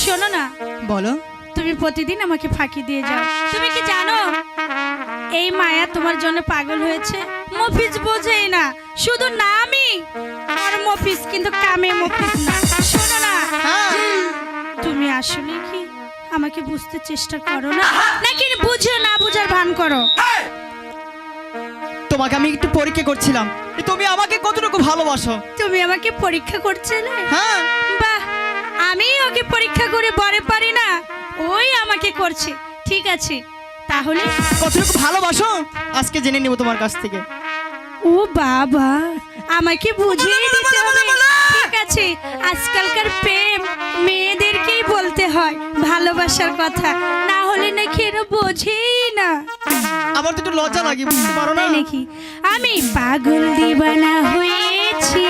শোনো না, বলো। তুমি প্রতিদিন আমাকে ফাঁকি দিয়ে যাও। তুমি কি জানো এই মায়া তোমার জন্য পাগল হয়েছে? মফিজ বোঝেই না, শুধু নামই আর মফিজ, কিন্তু কামে মফিজ না। শোনো না, তুমি আসলে কি আমাকে বুঝতে চেষ্টা করো না, নাকি বুঝো না বুঝার ভান করো? তোমাকে আমি একটু পরীক্ষা করছিলাম যে তুমি আমাকে কতটুকু ভালোবাসো। তুমি আমাকে পরীক্ষা করছিলে? হ্যাঁ। বাহ, আমি ওকে পরীক্ষা করে বরে পারি না, ওই আমাকে করছে। ঠিক আছে, তাহলে কতটুকু ভালোবাসো আজকে জেনে নেব তোমার কাছ থেকে। ও বাবা, আমাকে বুঝিয়ে দিতে হবে। ঠিক আছে, আজকালকার প্রেম মেয়েদেরকেই বলতে হয় ভালোবাসার কথা, না হলে নাকি এরা বোঝেই না। আমার তো একটু লজ্জা লাগে, বুঝতে পারো না নাকি আমি পাগল দিবানা হয়েছি।